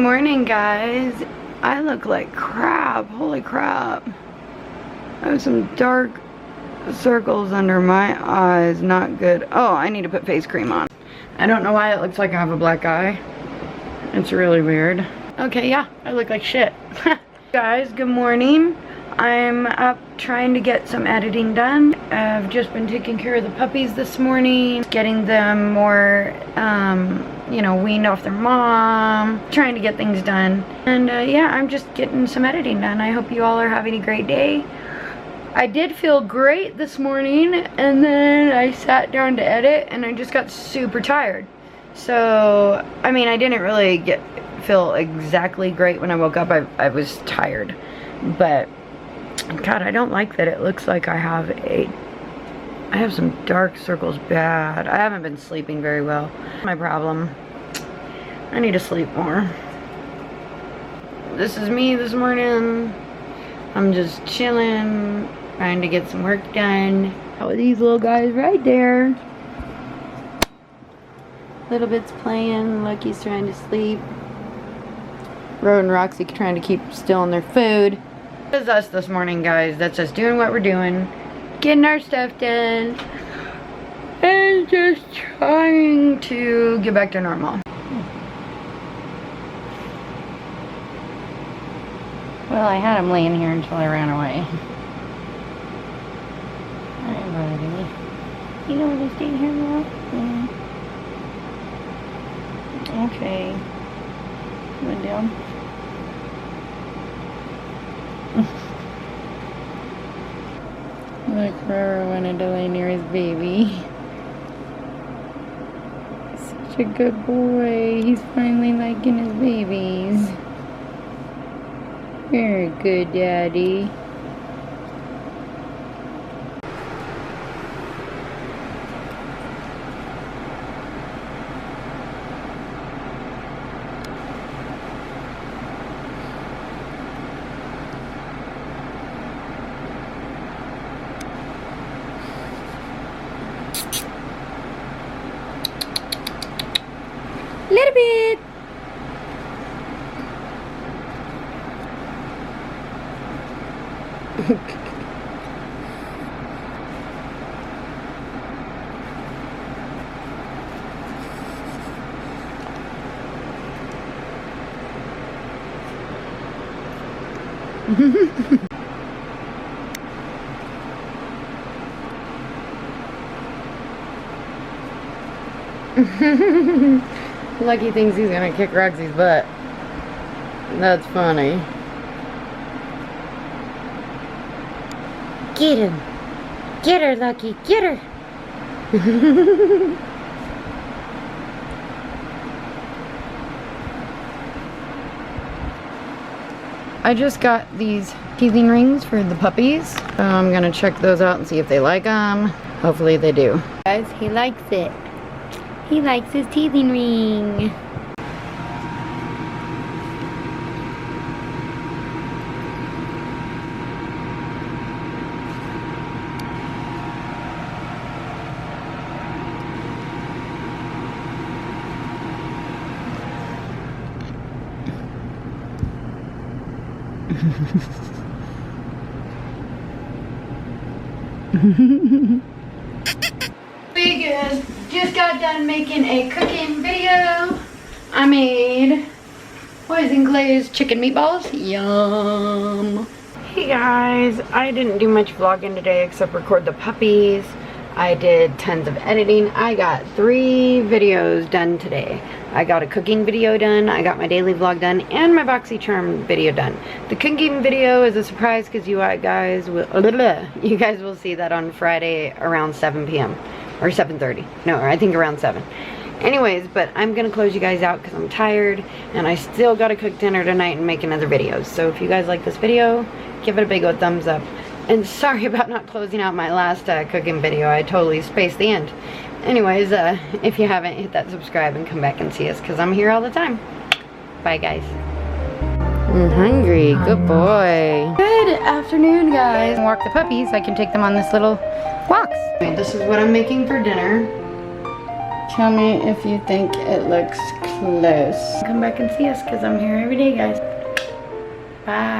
morning, guys. I look like crap. Holy crap. I have some dark circles under my eyes. Not good. Oh, I need to put face cream on. I don't know why it looks like I have a black eye. It's really weird. Okay, yeah, I look like shit. Guys, good morning. I'm up trying to get some editing done. I've just been taking care of the puppies this morning, getting them more, you know, weaned off their mom, trying to get things done. And yeah, I'm just getting some editing done. I hope you all are having a great day. I did feel great this morning, and then I sat down to edit and I just got super tired. So, I mean, I didn't really feel exactly great when I woke up. I was tired, but God, I don't like that it looks like I have some dark circles bad. I haven't been sleeping very well. My problem. I need to sleep more. This is me this morning. I'm just chilling, trying to get some work done. Oh, these little guys right there. Little bit's playing. Lucky's trying to sleep. Ro and Roxy trying to keep still on their food. That's us this morning, guys. That's us doing what we're doing, getting our stuff done, and just trying to get back to normal. Well, I had him laying here until I ran away. Alright, buddy. You don't want to stay here now? Yeah. Okay. Went down. Look, Roro wanted to lay near his baby. Such a good boy. He's finally liking his babies. You're a good daddy. Little bit. Lucky thinks he's gonna kick Roxy's butt. That's funny. Get him. Get her, Lucky. Get her. I just got these teething rings for the puppies. So I'm gonna check those out and see if they like them. Hopefully they do. Guys, he likes it. He likes his teething ring. We just got done making a cooking video. I made Hoisin Clay's chicken meatballs. Yum. Hey guys, I didn't do much vlogging today except record the puppies. I did tons of editing. I got 3 videos done today. I got a cooking video done, I got my daily vlog done, and my BoxyCharm video done. The cooking video is a surprise because you guys will see that on Friday around 7 p.m. or 7:30. No, I think around 7. Anyways, but I'm gonna close you guys out because I'm tired and I still gotta cook dinner tonight and make another video. So if you guys like this video, give it a big old thumbs up. And sorry about not closing out my last cooking video. I totally spaced the end. Anyways, if you haven't, hit that subscribe and come back and see us because I'm here all the time. Bye, guys. I'm hungry. Good boy. Good afternoon, guys. Walk the puppies. I can take them on this little walks. This is what I'm making for dinner. Tell me if you think it looks close. Come back and see us because I'm here every day, guys. Bye.